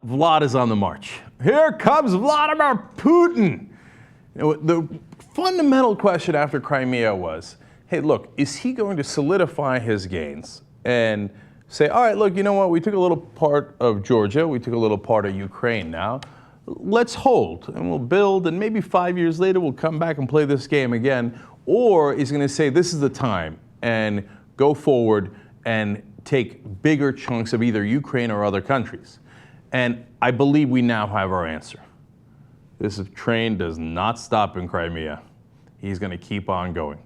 Vlad is on the march. Here comes Vladimir Putin. The fundamental question after Crimea was, hey, look, is he going to solidify his gains and say, all right, look, you know what, we took a little part of Georgia, we took a little part of Ukraine now, let's hold and we'll build, and maybe 5 years later we'll come back and play this game again? Or is he going to say this is the time and go forward and take bigger chunks of either Ukraine or other countries? And I believe we now have our answer. This train does not stop in Crimea. He's going to keep on going.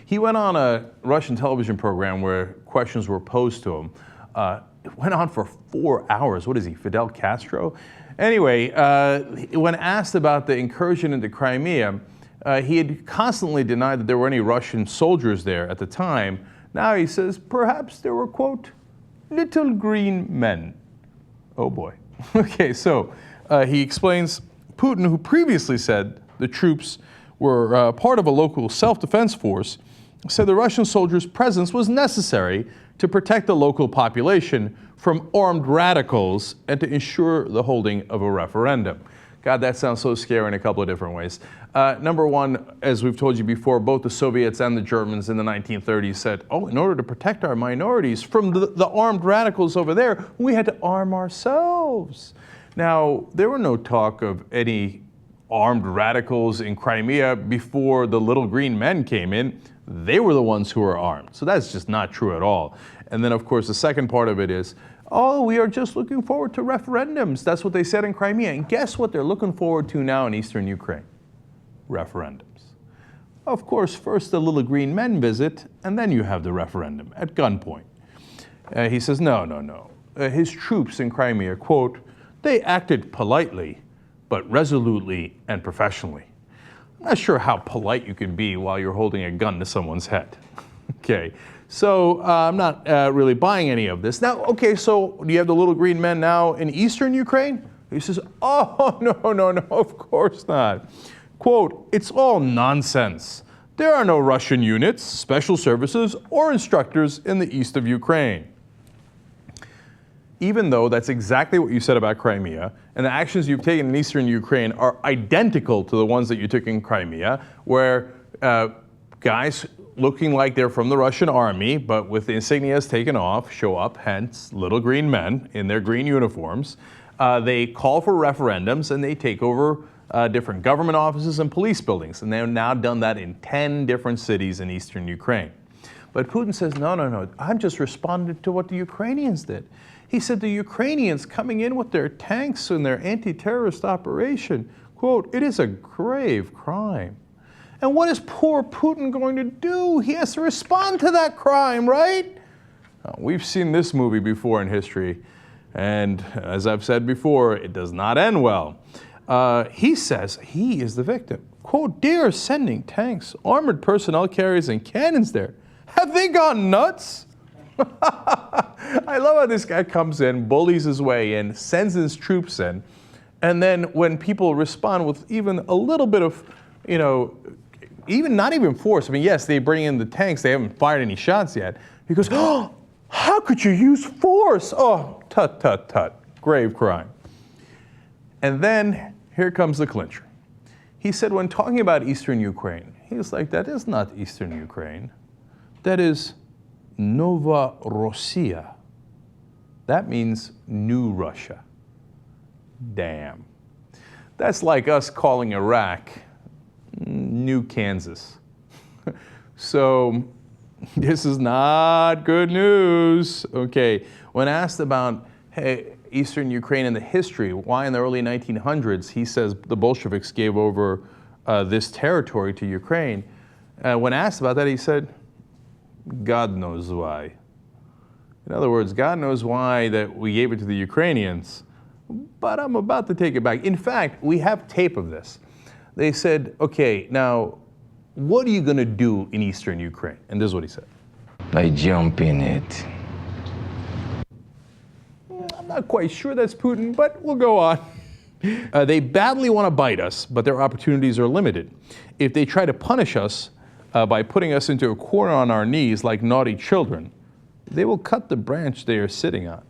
He went on a Russian television program where questions were posed to him. It went on for 4 hours. What is he, Fidel Castro? Anyway, when asked about the incursion into Crimea, he had constantly denied that there were any Russian soldiers there at the time. Now he says perhaps there were, quote, little green men. Oh boy. Okay, so he explains Putin, who previously said the troops were part of a local self-defense force, said the Russian soldiers' presence was necessary to protect the local population from armed radicals and to ensure the holding of a referendum. God, that sounds so scary in a couple of different ways. Number one, as we've told you before, both the Soviets and the Germans in the 1930s said, oh, in order to protect our minorities from the armed radicals over there, we had to arm ourselves. Now, there were no talk of any armed radicals in Crimea before the little green men came in. They were the ones who were armed. So that's just not true at all. And then, of course, the second part of it is, oh, we are just looking forward to referendums. That's what they said in Crimea. And guess what they're looking forward to now in eastern Ukraine? Referendums. Of course, first the little green men visit, and then you have the referendum at gunpoint. He says, no. His troops in Crimea, quote, they acted politely, but resolutely and professionally. I'm not sure how polite you can be while you're holding a gun to someone's head. Okay, so I'm not really buying any of this. Now, okay, so do you have the little green men now in eastern Ukraine? He says, oh, no, of course not. Quote, it's all nonsense. There are no Russian units, special services, or instructors in the east of Ukraine. Even though that's exactly what you said about Crimea, and the actions you've taken in eastern Ukraine are identical to the ones that you took in Crimea, where guys looking like they're from the Russian army, but with the insignias taken off, show up, hence little green men in their green uniforms. They call for referendums and they take over different government offices and police buildings. And they've now done that in 10 different cities in eastern Ukraine. But Putin says, no, I'm just responding to what the Ukrainians did. He said the Ukrainians coming in with their tanks and their anti-terrorist operation, quote, it is a grave crime. And what is poor Putin going to do? He has to respond to that crime, right? We've seen this movie before in history, and as I've said before, it does not end well. He says he is the victim. Quote, they are sending tanks, armored personnel carriers, and cannons there. Have they gone nuts? I love how this guy comes in, bullies his way in, sends his troops in, and then when people respond with even a little bit of, not even force. I mean, yes, they bring in the tanks. They haven't fired any shots yet. He goes, oh, how could you use force? Oh, tut. Grave crime. And then here comes the clincher. He said when talking about eastern Ukraine, he was like, that is not eastern Ukraine. That is Novorossiya. That means New Russia. Damn. That's like us calling Iraq New Kansas. So this is not good news. Okay, when asked about eastern Ukraine and the history, why in the early 1900s, he says the Bolsheviks gave over this territory to Ukraine. When asked about that, he said, God knows why. In other words, God knows why that we gave it to the Ukrainians, but I'm about to take it back. In fact, we have tape of this. They said, okay, now, what are you going to do in eastern Ukraine? And this is what he said. I jump in it. I'm not quite sure that's Putin, but we'll go on. They badly want to bite us, but their opportunities are limited. If they try to punish us by putting us into a corner on our knees like naughty children, they will cut the branch they are sitting on.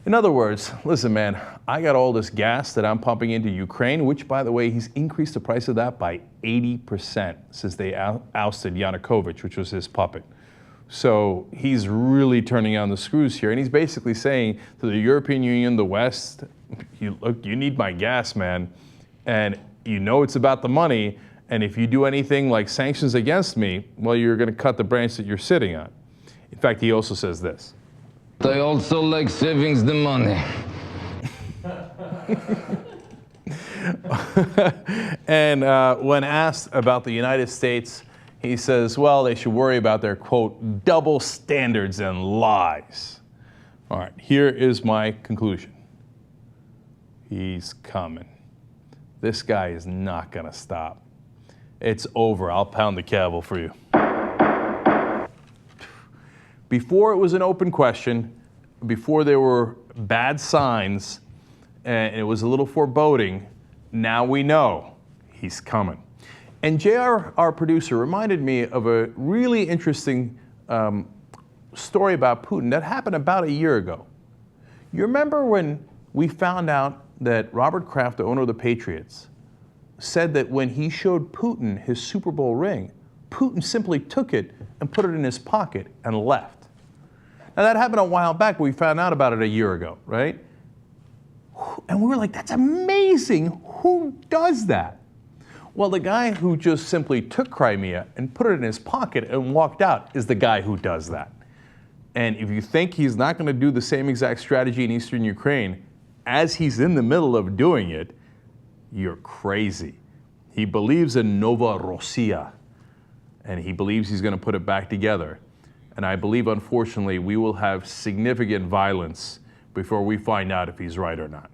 In other words, listen, man, I got all this gas that I'm pumping into Ukraine, which, by the way, he's increased the price of that by 80% since they ousted Yanukovych, which was his puppet. So he's really turning on the screws here, and he's basically saying to the European Union, the West, look, you need my gas, man, and you know it's about the money, and if you do anything like sanctions against me, well, you're going to cut the branch that you're sitting on. In fact, he also says this. I also like savings the money. And when asked about the United States, he says, well, they should worry about their, quote, double standards and lies. All right, here is my conclusion. He's coming. This guy is not going to stop. It's over. I'll pound the gavel for you. Before it was an open question, before there were bad signs, and it was a little foreboding, now we know he's coming. And JR, our producer, reminded me of a really interesting story about Putin that happened about a year ago. You remember when we found out that Robert Kraft, the owner of the Patriots, said that when he showed Putin his Super Bowl ring, Putin simply took it and put it in his pocket and left. Now that happened a while back, but we found out about it a year ago, right? And we were like, that's amazing. Who does that? Well, the guy who just simply took Crimea and put it in his pocket and walked out is the guy who does that. And if you think he's not going to do the same exact strategy in eastern Ukraine as he's in the middle of doing it, you're crazy. He believes in Novorossiya, and he believes he's going to put it back together. And I believe, unfortunately, we will have significant violence before we find out if he's right or not.